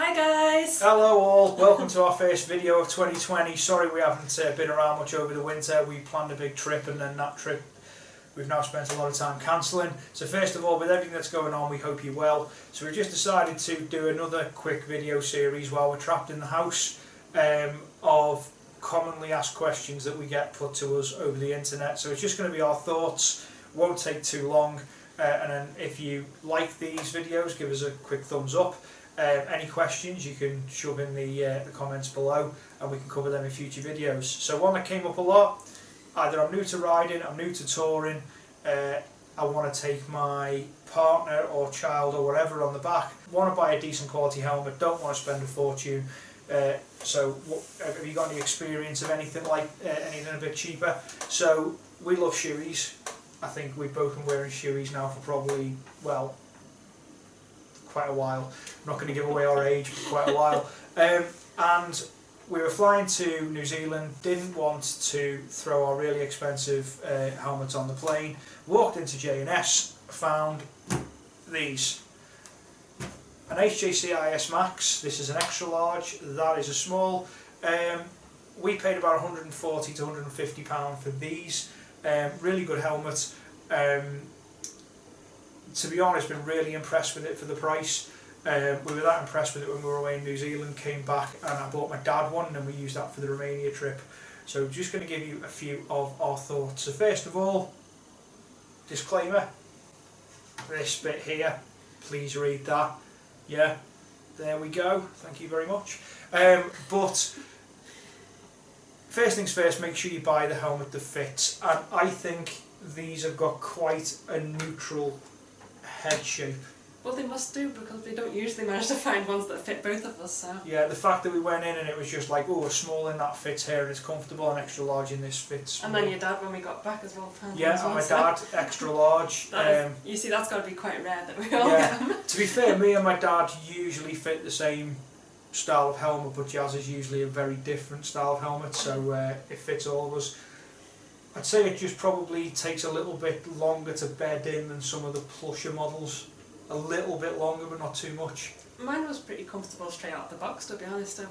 Hi guys! Hello all, welcome to our first video of 2020. Sorry we haven't been around much over the winter. We planned a big trip and then that trip we've now spent a lot of time cancelling. So first of all, with everything that's going on, we hope you're well. So we've just decided to do another quick video series while we're trapped in the house of commonly asked questions that we get put to us over the internet. So it's just going to be our thoughts, won't take too long. And then if you like these videos, give us a quick thumbs up. Any questions you can shove in the comments below and we can cover them in future videos. So one that came up a lot, either I'm new to riding, I'm new to touring, I want to take my partner or child or whatever on the back, want to buy a decent quality helmet, don't want to spend a fortune. So have you got any experience of anything like anything a bit cheaper? So we love shoeies. I think we've both been wearing shoeies now for probably, well, quite a while. I'm not going to give away our age, but quite a while. And we were flying to New Zealand, didn't want to throw our really expensive helmets on the plane, walked into J&S, found these. An HJC IS Max, this is an extra large, that is a small. We paid about £140 to £150 for these. Really good helmet. To be honest, been really impressed with it for the price. We were that impressed with it when we were away in New Zealand, came back and I bought my dad one and we used that for the Romania trip. So just going to give you a few of our thoughts. So first of all, disclaimer, this bit here, please read that. Yeah, there we go, thank you very much. But first things first, make sure you buy the helmet that fits, and I think these have got quite a neutral head shape. Well, they must do, because we don't usually manage to find ones that fit both of us, so... Yeah, the fact that we went in and it was just like, oh, a small in that fits here and it's comfortable, and extra large in this fits. And then your dad, when we got back as well, found yeah, and my dad, extra large. You see, that's got to be quite rare that we all get them. To be fair, me and my dad usually fit the same style of helmet, but Jazz is usually a very different style of helmet, so it fits all of us. I'd say it just probably takes a little bit longer to bed in than some of the plusher models. A little bit longer, but not too much. Mine was pretty comfortable straight out the box, to be honest.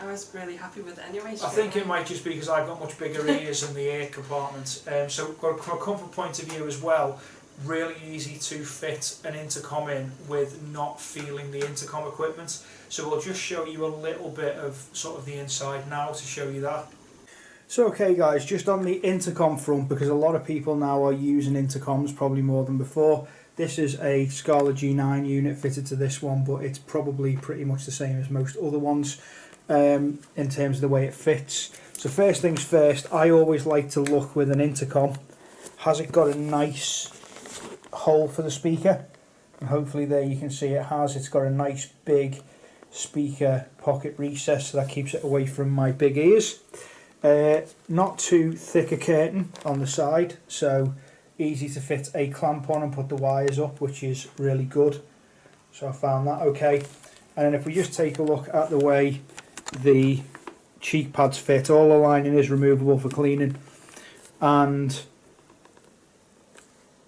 I was really happy with it anyway. I think it might just be because I've got much bigger ears in the ear compartment. So from a comfort point of view as well, really easy to fit an intercom in with not feeling the intercom equipment. So we'll just show you a little bit of sort of the inside now to show you that. So okay guys, just on the intercom front, because a lot of people now are using intercoms probably more than before. This is a Scala G9 unit fitted to this one, but it's probably pretty much the same as most other ones in terms of the way it fits. So first things first, I always like to look with an intercom. Has it got a nice hole for the speaker? And hopefully there you can see it has. It's got a nice big speaker pocket recess, so that keeps it away from my big ears. Not too thick a curtain on the side, so easy to fit a clamp on and put the wires up, which is really good. So I found that okay. And then if we just take a look at the way the cheek pads fit, all the lining is removable for cleaning, and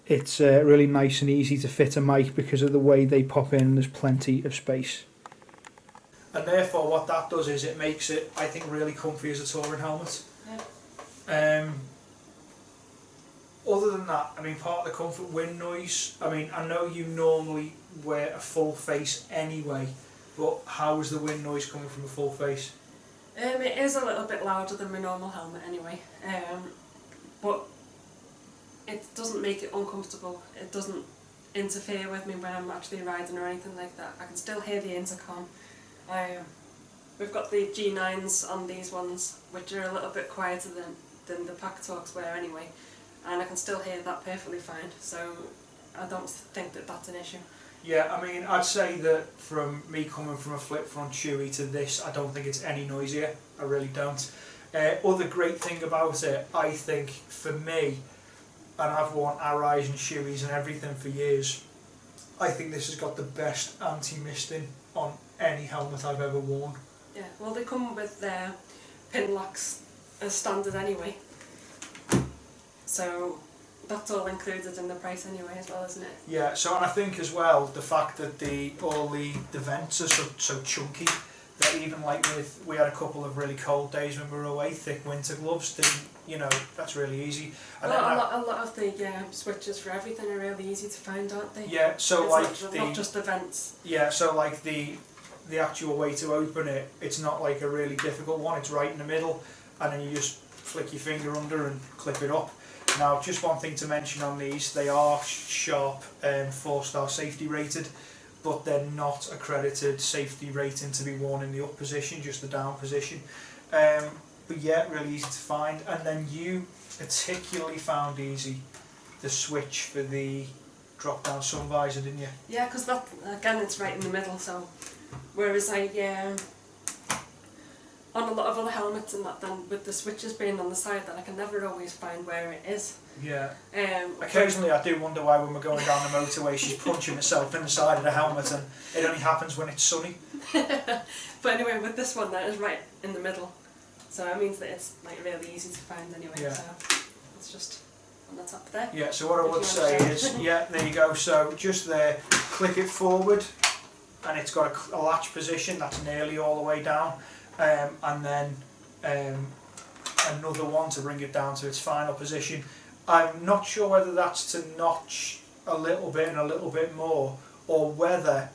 it's really nice and easy to fit a mic because of the way they pop in. There's plenty of space. And therefore what that does is it makes it, I think, really comfy as a touring helmet. Yeah. Other than that, I mean, part of the comfort, wind noise. I mean, I know you normally wear a full face anyway, but how is the wind noise coming from a full face? It is a little bit louder than my normal helmet anyway, but it doesn't make it uncomfortable. It doesn't interfere with me when I'm actually riding or anything like that. I can still hear the intercom. We've got the G9s on these ones, which are a little bit quieter than the Pack Talks were anyway, and I can still hear that perfectly fine, so I don't think that that's an issue. Yeah, I mean, I'd say that from me coming from a flip front Chewy to this, I don't think it's any noisier. I really don't. Other great thing about it, I think, for me, and I've worn Arais and Chewies and everything for years, I think this has got the best anti-misting on any helmet I've ever worn. Yeah, well, they come with their pin locks as standard anyway, so that's all included in the price anyway as well, isn't it? Yeah, so and I think as well the fact that all the vents are so chunky that even like we had a couple of really cold days when we were away, thick winter gloves didn't, you know, that's really easy. And a lot of the switches for everything are really easy to find, aren't they? Yeah, so it's like not just the vents. Yeah, so like the actual way to open it, it's not like a really difficult one. It's right in the middle, and then you just flick your finger under and clip it up. Now, just one thing to mention on these, they are Sharp 4-star safety rated, but they're not accredited safety rating to be worn in the up position, just the down position. But yeah, really easy to find. And then you particularly found easy the switch for the drop-down sun visor, didn't you? Yeah, because that, again, it's right in the middle, so whereas on a lot of other helmets and that, then with the switches being on the side, then I can never always find where it is. Yeah. Occasionally I do wonder why when we're going down the motorway she's punching herself in the side of the helmet, and it only happens when it's sunny. But anyway, with this one, that is right in the middle, so it means that it's like really easy to find anyway. Yeah. So it's just on the top there. Yeah, so what I would say is, yeah, there you go, so just there, click it forward, and it's got a latch position that's nearly all the way down, and then another one to bring it down to its final position. I'm not sure whether that's to notch a little bit and a little bit more, or whether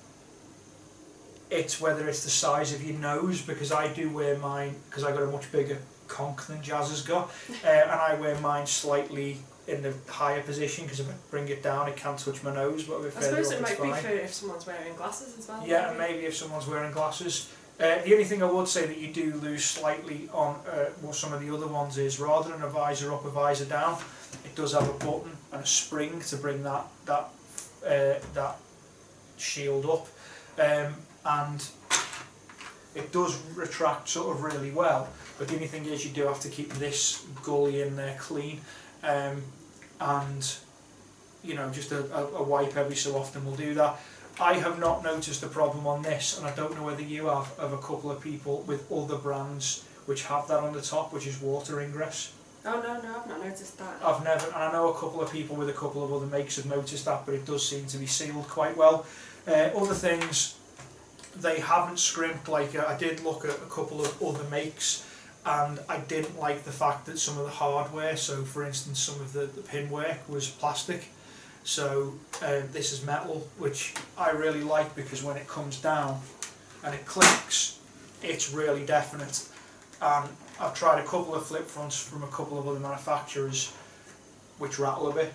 it's the size of your nose, because I do wear mine, because I got a much bigger conch than Jazz has got, and I wear mine slightly in the higher position, because if I bring it down it can't touch my nose, but if I suppose it might be for if someone's wearing glasses as well. Yeah, maybe if someone's wearing glasses. The only thing I would say that you do lose slightly on some of the other ones is, rather than a visor up, a visor down, it does have a button and a spring to bring that shield up, and it does retract sort of really well. But the only thing is, you do have to keep this gully in there clean, and you know, just a wipe every so often will do that. I have not noticed a problem on this, and I don't know whether you have, of a couple of people with other brands which have that on the top, which is water ingress. Oh no, I've not noticed that. I've never, and I know a couple of people with a couple of other makes have noticed that, but it does seem to be sealed quite well. Other things, they haven't scrimped. Like I did look at a couple of other makes, and I didn't like the fact that some of the hardware, so for instance some of the pin work was plastic. So this is metal, which I really like, because when it comes down and it clicks, it's really definite. And I've tried a couple of flip fronts from a couple of other manufacturers which rattle a bit.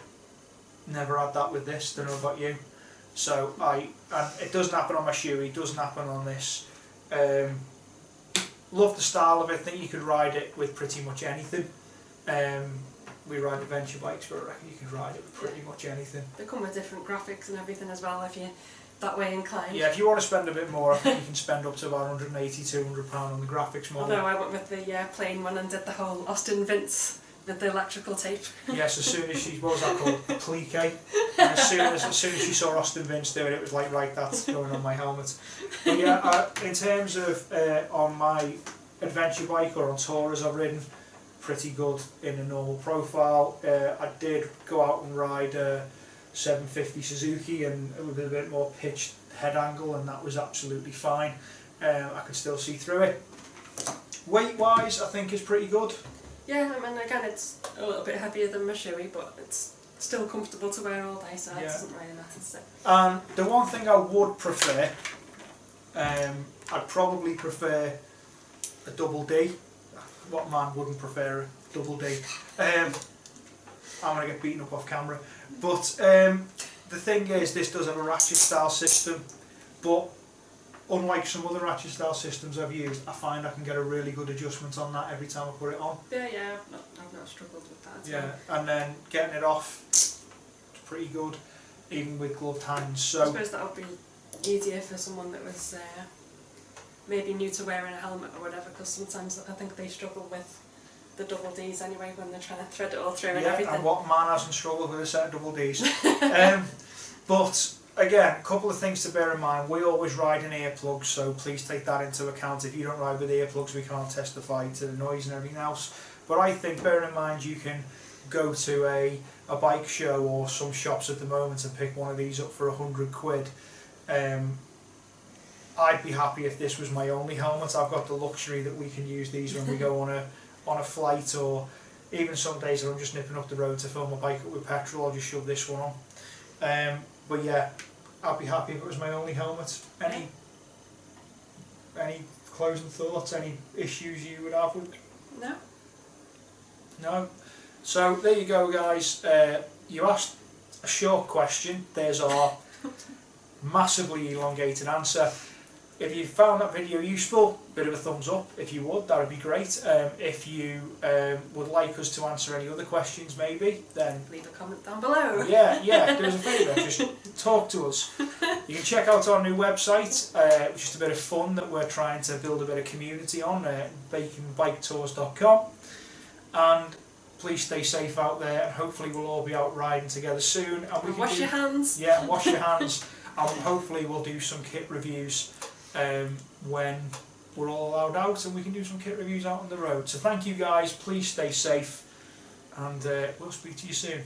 Never had that with this, don't know about you. So and it doesn't happen on my shoe, it doesn't happen on this. Love the style of it, I think you could ride it with pretty much anything. We ride adventure bikes, but I reckon you could ride it with pretty much anything. They come with different graphics and everything as well, if you're that way inclined. Yeah, if you want to spend a bit more, I think you can spend up to about £180–200 on the graphics model. Although I went with the plain one and did the whole Austin Vince with the electrical tape. Yes, as soon as she, what was that called? Plique. And as soon as she saw Austin Vince do it, it was like, right, that's going on my helmet. But yeah, in terms of on my adventure bike or on tours I've ridden, pretty good in a normal profile. I did go out and ride a 750 Suzuki and with a bit more pitched head angle, and that was absolutely fine. I could still see through it. Weight wise, I think is pretty good. Yeah, I mean, again, it's a little bit heavier than my shoey, but it's still comfortable to wear all day, so it doesn't really matter. And the one thing I would prefer, I'd probably prefer a double D. What man wouldn't prefer a double D? I'm going to get beaten up off camera. But the thing is, this does have a ratchet style system, but unlike some other ratchet style systems I've used, I find I can get a really good adjustment on that every time I put it on. Yeah, I've not struggled with that. Yeah, and then getting it off, it's pretty good, even with gloved hands. So I suppose that would be easier for someone that was maybe new to wearing a helmet or whatever, because sometimes I think they struggle with the double Ds anyway when they're trying to thread it all through and everything. Yeah, and what man hasn't struggled with a set of double Ds? But again, a couple of things to bear in mind. We always ride in earplugs, so please take that into account. If you don't ride with earplugs, we can't testify to the noise and everything else. But I think, bear in mind, you can go to a a bike show or some shops at the moment and pick one of these up for £100. I'd be happy if this was my only helmet. I've got the luxury that we can use these when we go on a flight, or even some days when I'm just nipping up the road to fill my bike up with petrol, I'll just shove this one on. But yeah, I'd be happy if it was my only helmet. Any closing thoughts? Any issues you would have with? No. No. So there you go, guys. You asked a short question. There's our massively elongated answer. If you found that video useful, bit of a thumbs up if you would, that would be great. If you would like us to answer any other questions maybe, then leave a comment down below. Yeah, do us a favour, just talk to us. You can check out our new website, which is a bit of fun that we're trying to build a bit of community on, baconbiketours.com. And please stay safe out there, and hopefully we'll all be out riding together soon. And we can wash your hands. Yeah, wash your hands. And hopefully we'll do some kit reviews when we're all allowed out, and we can do some kit reviews out on the road. So thank you guys, please stay safe, and we'll speak to you soon.